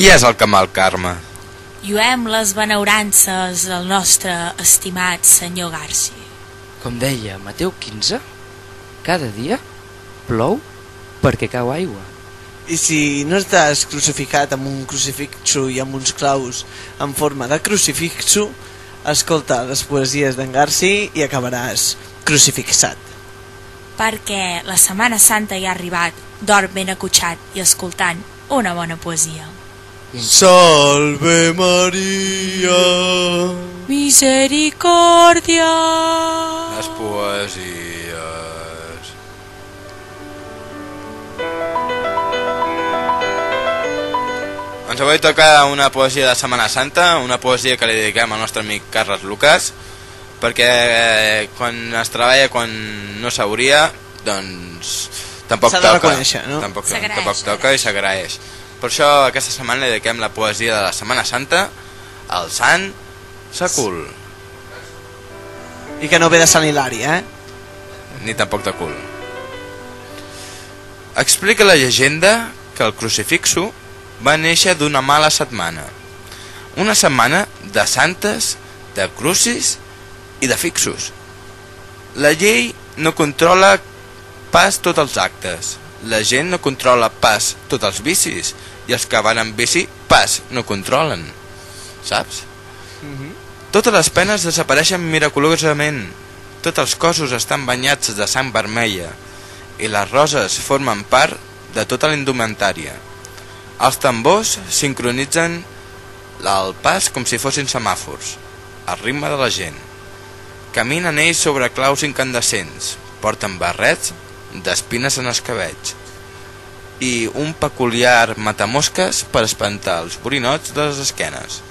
Qui és el Camal Carme? Lluem les benaurances del nostre estimat senyor Garci. Com deia Mateu 15, cada dia plou perquè cau aigua. I si no estàs crucificat amb un crucifixo i amb uns claus en forma de crucifixo, escolta les poesies d'en Garci i acabaràs crucifixat. Perquè la Setmana Santa ja ha arribat, dorm ben acotxat i escoltant una bona poesia. Salve Maria, Misericòrdia. Les poesies. Ens avui toca una poesia de Setmana Santa, una poesia que li dediquem al nostre amic Carles Lucas, perquè quan es treballa, quan no s'hauria, doncs tampoc s'ha toca. de reconèixer, no? Tampoc toca i s'agraeix. Per això aquesta setmana li dediquem la poesia de la Setmana Santa al Sant Sacul. I que no ve de Sant Hilari, Ni tampoc de cul. Explica la llegenda que el crucifixo va néixer d'una mala setmana. Una setmana de santes, de crucis i de fixos. La llei no controla pas tots els actes. La gent no controla pas tots els vicis. I els que van amb bici pas no controlen. Saps? Totes les penes desapareixen miraculosament. Tots els cossos estan banyats de sang vermella i les roses formen part de tota la indumentària. Els tambors sincronitzen el pas com si fossin semàfors, al ritme de la gent. Caminen ells sobre claus incandescents, porten barrets d'espines en els cabells i un peculiar matamosques per espantar els borinots de les esquenes.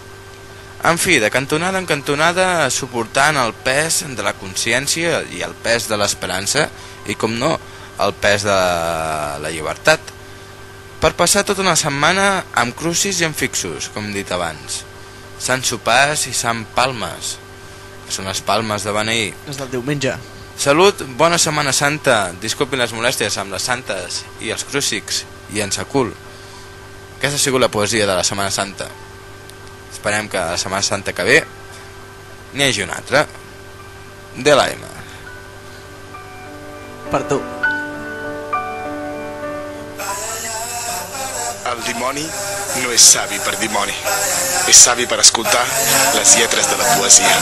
En fi, de cantonada en cantonada, suportant el pes de la consciència i el pes de l'esperança i, com no, el pes de la llibertat, per passar tota una setmana amb crucis i amb fixos, com he dit abans. Sant Sopars i Sant Palmes, que són les palmes de beneir. És del diumenge. Salut, bona Setmana Santa. Disculpin les molèsties amb les santes i els crucics i en Sacul. Aquesta ha sigut la poesia de la Setmana Santa. Esperem que la Setmana Santa que ve n'hi hagi una altra. De l'AM. Per tu. El dimoni no és savi per dimoni, és savi per escoltar les lletres de la poesia.